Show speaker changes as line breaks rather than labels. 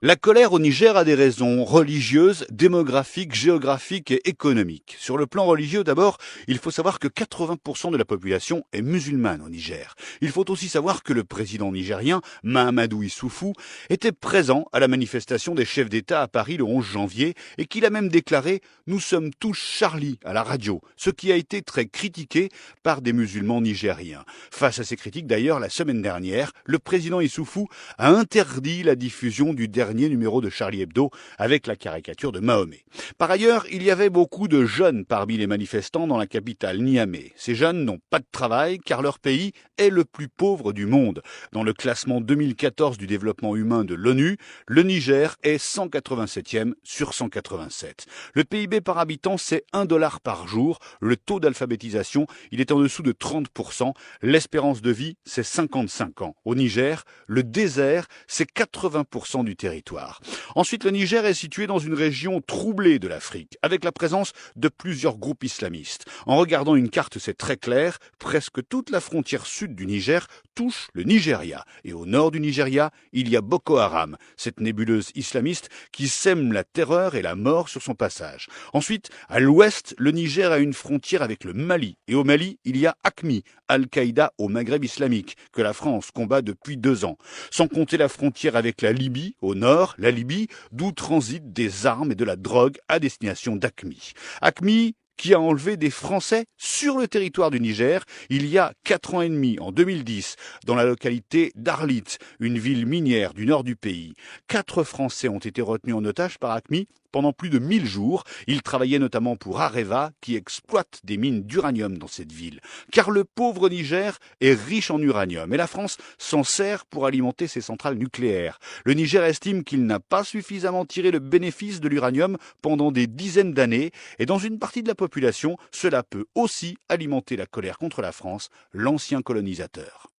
La colère au Niger a des raisons religieuses, démographiques, géographiques et économiques. Sur le plan religieux d'abord, il faut savoir que 80% de la population est musulmane au Niger. Il faut aussi savoir que le président nigérien, Mahamadou Issoufou, était présent à la manifestation des chefs d'État à Paris le 11 janvier et qu'il a même déclaré « Nous sommes tous Charlie » à la radio, ce qui a été très critiqué par des musulmans nigériens. Face à ces critiques d'ailleurs, la semaine dernière, le président Issoufou a interdit la diffusion du dernier numéro de Charlie Hebdo avec la caricature de Mahomet. Par ailleurs, il y avait beaucoup de jeunes parmi les manifestants dans la capitale Niamey. Ces jeunes n'ont pas de travail car leur pays est le plus pauvre du monde. Dans le classement 2014 du développement humain de l'ONU, le Niger est 187e sur 187. Le PIB par habitant, c'est 1 dollar par jour. Le taux d'alphabétisation, il est en dessous de 30%. L'espérance de vie, c'est 55 ans. Au Niger, le désert, c'est 80% du territoire. Ensuite, le Niger est situé dans une région troublée de l'Afrique, avec la présence de plusieurs groupes islamistes. En regardant une carte, c'est très clair, presque toute la frontière sud du Niger touche le Nigeria. Et au nord du Nigeria, il y a Boko Haram, cette nébuleuse islamiste qui sème la terreur et la mort sur son passage. Ensuite, à l'ouest, le Niger a une frontière avec le Mali. Et au Mali, il y a AQMI, Al-Qaïda au Maghreb islamique, que la France combat depuis 2 ans. Sans compter la frontière avec la Libye, au nord, la Libye, d'où transitent des armes et de la drogue à destination d'AQMI. AQMI qui a enlevé des Français sur le territoire du Niger il y a 4 ans et demi, en 2010, dans la localité d'Arlit, une ville minière du nord du pays. 4 Français ont été retenus en otage par AQMI pendant plus de 1000 jours. Ils travaillaient notamment pour Areva, qui exploite des mines d'uranium dans cette ville. Car le pauvre Niger est riche en uranium et la France s'en sert pour alimenter ses centrales nucléaires. Le Niger estime qu'il n'a pas suffisamment tiré le bénéfice de l'uranium pendant des dizaines d'années et dans une partie de la population, cela peut aussi alimenter la colère contre la France, l'ancien colonisateur.